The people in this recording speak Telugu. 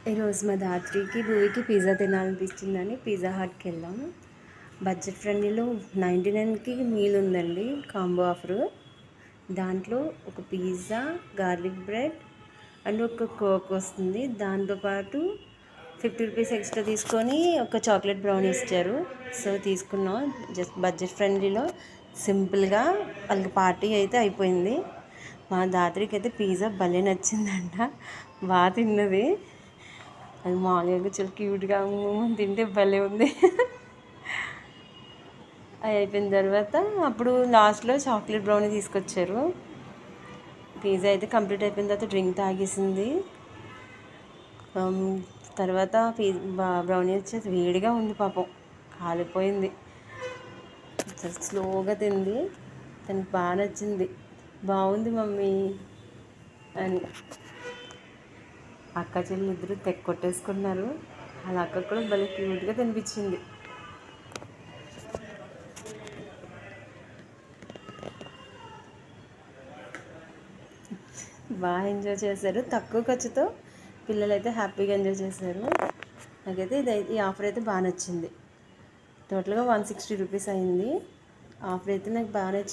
ఈరోజు మా ధాత్రికి భూమికి పిజ్జా తినాలనిపించిందని పిజ్జా హట్కి వెళ్ళాము. బడ్జెట్ ఫ్రెండ్లీలో 99కి మీల్ ఉందండి, కాంబో ఆఫరు. దాంట్లో ఒక పిజ్జా, గార్లిక్ బ్రెడ్ అండ్ ఒక కోక్ వస్తుంది. దాంతోపాటు 50 రూపీస్ ఎక్స్ట్రా తీసుకొని ఒక చాక్లెట్ బ్రౌనీ ఇచ్చారు. సో తీసుకున్నాం. జస్ట్ బడ్జెట్ ఫ్రెండ్లీలో సింపుల్గా వాళ్ళకి పార్టీ అయితే అయిపోయింది. మా ధాత్రికి అయితే పిజ్జా భలే నచ్చిందంట, బాగా తిన్నది. అది మామూలుగా చాలా క్యూట్గా తింటే భలే ఉంది. అది అయిపోయిన తర్వాత అప్పుడు లాస్ట్లో చాక్లెట్ బ్రౌనీ తీసుకొచ్చారు. పిజ్జా అయితే కంప్లీట్ అయిపోయిన తర్వాత డ్రింక్ తాగేసింది. తర్వాత బ్రౌనీ వచ్చేసి వేడిగా ఉంది, పాపం కాలిపోయింది. స్లోగా తింది. తనకి బాగా నచ్చింది. బాగుంది మమ్మీ అని. అక్క చెల్లి ఇద్దరు కొట్టేసుకున్నారు. వాళ్ళ అక్క కూడా భలే క్యూట్గా తినిపించింది. బాగా ఎంజాయ్ చేశారు. తక్కువ ఖర్చుతో పిల్లలు అయితే హ్యాపీగా ఎంజాయ్ చేశారు. నాకైతే ఈ ఆఫర్ అయితే బాగా నచ్చింది. టోటల్గా 160 రూపీస్ అయింది. ఆఫర్ అయితే నాకు బాగా నచ్చింది.